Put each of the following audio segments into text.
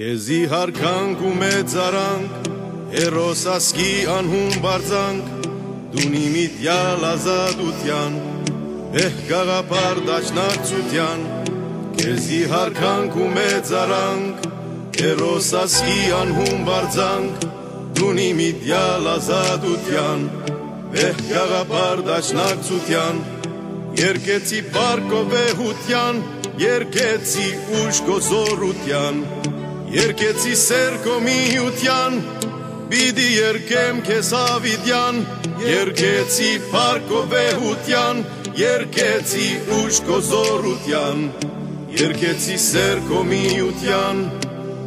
Քեզի հարկանք ու մեծարանք, հերոս ասկի անհուն բարձանք, դունի միտյալ ազատության, վեհ գաղապար դաշնակցության, քեզի հարկանք ու մեծարանք, հերոս ասկի անհուն բարձանք, դունի միտյալ ազատության, վեհ գաղապար դաշնակցության, երկեցի պարկով վեհության, երկեցի ուժ գոզորության, երկեցի սեր քո միության, պիտի երկեմ քեզ հավիտյան, երկեցի փառքով վեհության, երկեցի ուժ քո զորության, երկեցի սեր քո միության,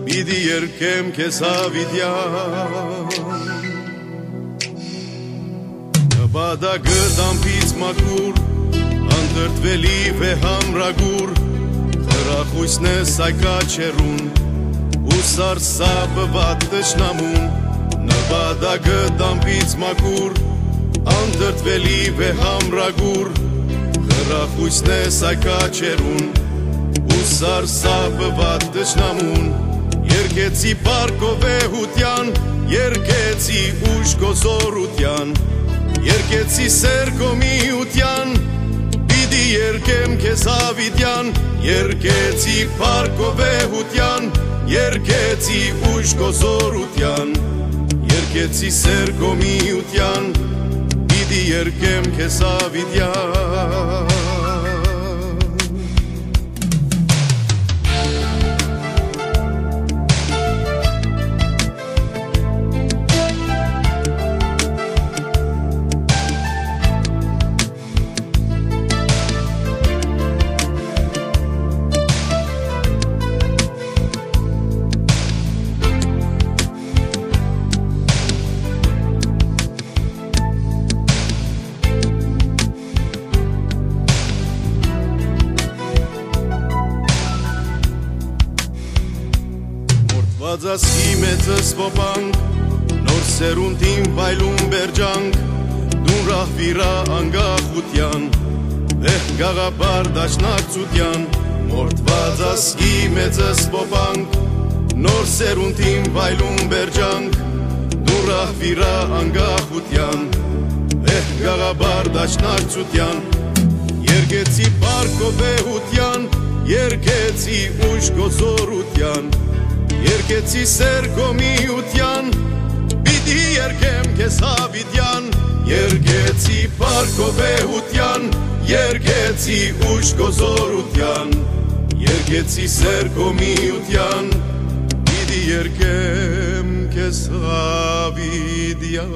պիտի երկեմ քեզ հավիտյան։ Նպատակը դամբից մաքուր, անդրդվելի վեհամրագուր, խրախույսն է սայկաչերուն, Սարսափված տշնամուն, նպատակը դամբից մաքուր, անդրդվելի վեհամրագուր, խրախույսն է սայկաչերուն, ու սարսափված տշնամուն, երկեցի պարկով վեհության, երկեցի ուժ գոզորության, երկեցի սեր քո միության, պիտի երկեմ քեզ հավիտյան, երկեցի պարկով վեհության, երկեցի ուժ գոզորության, երկեցի սեր քո միության, պիտի երկեմ քեզ հավիտյան։ Ազասի մեծս ոպանք, նոր սերունդին վայլում բերջանք, դուն ռահվիրա անգախության, վեհ գաղապար դաշնակցության, մորդված ասկի մեծս ոպանք, նոր սերունդին վայլում բերջանք, դուն ռահվիրա անգախության, վեհ գաղապար դաշնակցության, երկեցի պարկով վեհության, երկեցի ուժ գոզորության, երկեցի սեր քո միության, պիտի երկեմ քեզ հավիտյան, երկեցի պարկով վեհության, երկեցի ուժ գոզորության, երկեցի սեր քո միության, պիտի երկեմ քեզ հավիտյան։